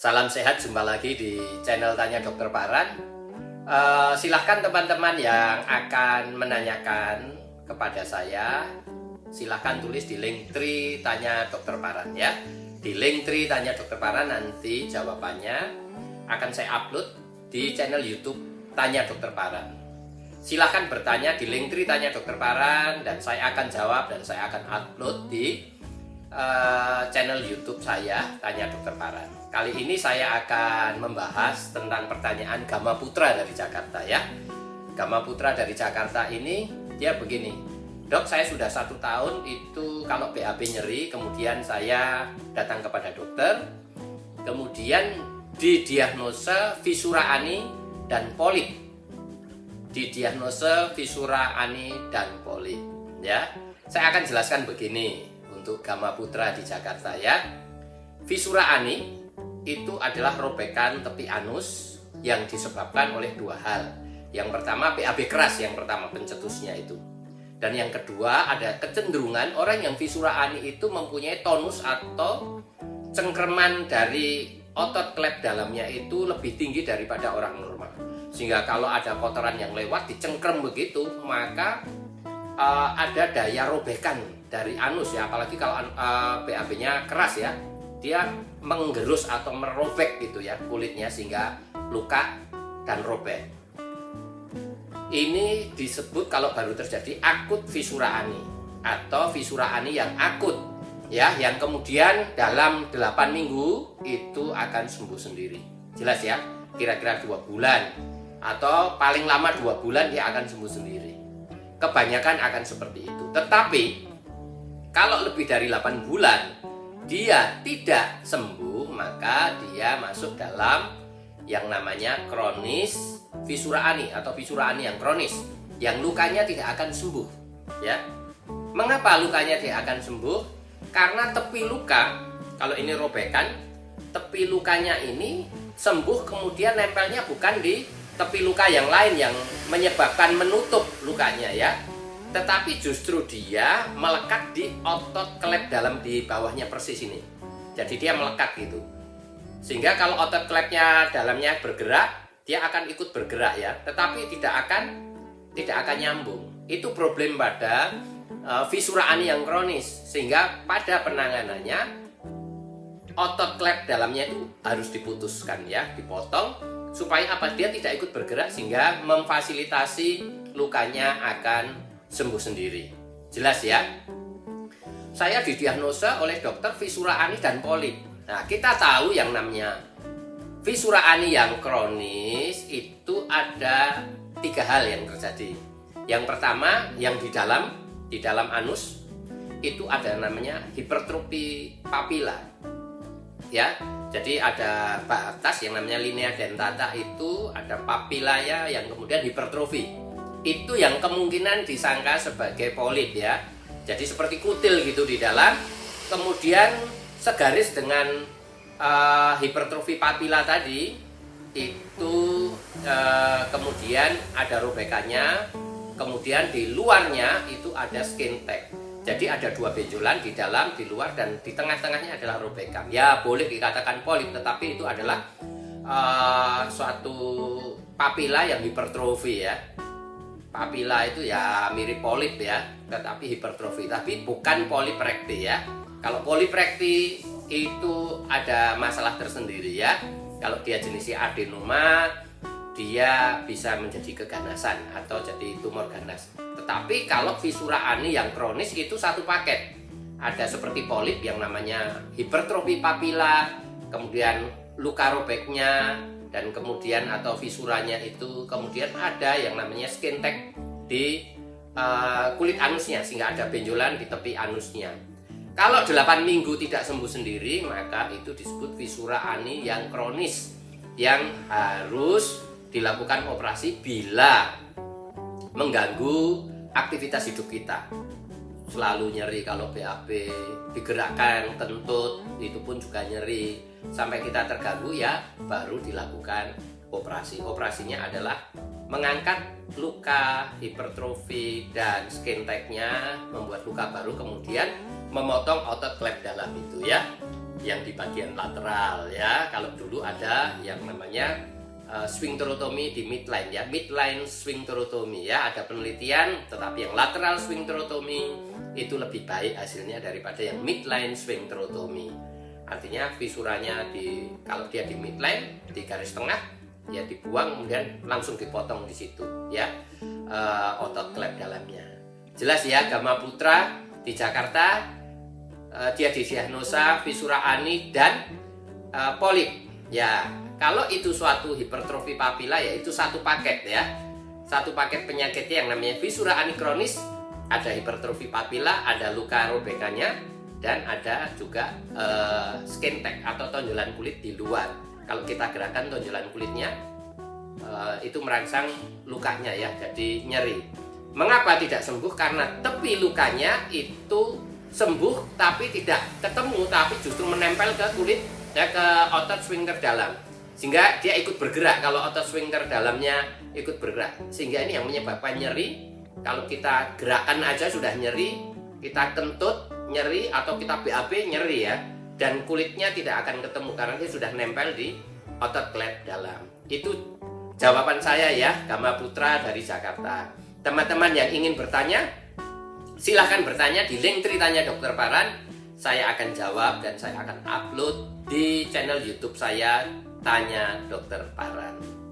Salam sehat, jumpa lagi di channel Tanya Dokter Paran. Silahkan teman-teman yang akan menanyakan kepada saya, silahkan tulis di link tree Tanya Dokter Paran ya. Di link tree Tanya Dokter Paran nanti jawabannya akan saya upload di channel YouTube Tanya Dokter Paran. Silahkan bertanya di link tree Tanya Dokter Paran dan saya akan jawab dan saya akan upload di channel YouTube saya Tanya Dokter Paran. Kali ini saya akan membahas tentang pertanyaan Gama Putra dari Jakarta ya. Gama Putra dari Jakarta ini dia begini, dok, saya sudah 1 tahun itu kalau BAB nyeri, kemudian saya datang kepada dokter, kemudian didiagnosa fisura ani dan polip. Didiagnosa fisura ani dan polip ya. Saya akan jelaskan begini untuk Gama Putra di Jakarta ya. Fisura ani itu adalah robekan tepi anus yang disebabkan oleh 2 hal. Yang pertama BAB keras, yang pertama pencetusnya itu. Dan yang kedua ada kecenderungan orang yang fisura ani itu mempunyai tonus atau cengkraman dari otot klep dalamnya itu lebih tinggi daripada orang normal. Sehingga kalau ada kotoran yang lewat dicengkram begitu, maka ada daya robekan dari anus ya, apalagi kalau BAB-nya keras ya, dia menggerus atau merobek gitu ya kulitnya sehingga luka dan robek. Ini disebut kalau baru terjadi akut fisura ani atau fisura ani yang akut ya, yang kemudian dalam 8 minggu itu akan sembuh sendiri. Jelas ya, kira-kira 2 bulan atau paling lama 2 bulan dia akan sembuh sendiri. Kebanyakan akan seperti itu. Tetapi kalau lebih dari 8 bulan dia tidak sembuh, maka dia masuk dalam yang namanya kronis fisura ani atau fisura ani yang kronis, yang lukanya tidak akan sembuh ya. Mengapa lukanya tidak akan sembuh? Karena tepi luka, kalau ini robekan, tepi lukanya ini sembuh kemudian nempelnya bukan di tepi luka yang lain yang menyebabkan menutup lukanya ya, tetapi justru dia melekat di otot klep dalam di bawahnya persis ini. Jadi dia melekat gitu. Sehingga kalau otot klepnya dalamnya bergerak, dia akan ikut bergerak ya, tetapi tidak akan nyambung. Itu problem pada fisura ani yang kronis. Sehingga pada penanganannya otot klep dalamnya itu harus diputuskan ya, dipotong supaya apa? Dia tidak ikut bergerak sehingga memfasilitasi lukanya akan sembuh sendiri. Jelas ya? Saya didiagnosa oleh dokter fisura ani dan polip. Nah, kita tahu yang namanya fisura ani yang kronis itu ada 3 hal yang terjadi. Yang pertama, yang di dalam anus itu ada namanya hipertrofi papila. Ya. Jadi ada batas yang namanya linea dentata itu, ada papilanya yang kemudian hipertrofi. Itu yang kemungkinan disangka sebagai polip ya. Jadi seperti kutil gitu di dalam, kemudian segaris dengan hipertrofi papila tadi itu kemudian ada robekannya, kemudian di luarnya itu ada skin tag. Jadi ada 2 benjolan di dalam, di luar, dan di tengah-tengahnya adalah robekan. Ya boleh dikatakan polip, tetapi itu adalah suatu papila yang hipertrofi ya. Papila itu ya mirip polip ya, tetapi hipertrofi, tapi bukan polip rekti ya. Kalau polip rekti itu ada masalah tersendiri ya. Kalau dia jenisnya adenoma, dia bisa menjadi keganasan atau jadi tumor ganas. Tetapi kalau fisura ani yang kronis itu satu paket. Ada seperti polip yang namanya hipertrofi papila, kemudian luka robeknya, dan kemudian atau fisuranya itu kemudian ada yang namanya skin tag di kulit anusnya sehingga ada benjolan di tepi anusnya. Kalau 8 minggu tidak sembuh sendiri, maka itu disebut fisura ani yang kronis yang harus dilakukan operasi bila mengganggu aktivitas hidup kita. Selalu nyeri kalau BAB, digerakkan, kentut, itu pun juga nyeri. Sampai kita terganggu ya baru dilakukan operasi. Operasinya adalah mengangkat luka hipertrofi dan skin tag-nya, membuat luka baru, kemudian memotong otot klep dalam itu ya. yang di bagian lateral ya. Kalau dulu ada yang namanya sphincterotomy di midline ya, midline sphincterotomy ya, ada penelitian, tetapi yang lateral sphincterotomy itu lebih baik hasilnya daripada yang midline sphincterotomy. Artinya visuranya kalau dia di midline, di garis tengah, ya dibuang kemudian langsung dipotong di situ ya, otot klep dalamnya. Jelas ya, Gama Putra di Jakarta, dia didiagnosa visura ani dan polip ya. Kalau itu suatu hipertrofi papila ya itu satu paket ya, satu paket penyakitnya yang namanya visura ani kronis, ada hipertrofi papila, ada luka robekannya, dan ada juga skin tag atau tonjolan kulit di luar. Kalau kita gerakan tonjolan kulitnya itu merangsang lukanya ya, jadi nyeri. Mengapa tidak sembuh? Karena tepi lukanya itu sembuh tapi tidak ketemu, tapi justru menempel ke kulit ya, ke otot sphincter dalam, sehingga dia ikut bergerak. Kalau otot sphincter dalamnya ikut bergerak, sehingga ini yang menyebabkan nyeri. Kalau kita gerakan aja sudah nyeri, kita kentut nyeri, atau kita BAB nyeri ya, dan kulitnya tidak akan ketemu karena dia sudah nempel di otot klep dalam. Itu jawaban saya ya, Gama Putra dari Jakarta. Teman-teman yang ingin bertanya, silahkan bertanya di link ceritanya Dokter Paran. Saya akan jawab dan saya akan upload di channel YouTube saya, Tanya Dokter Paran.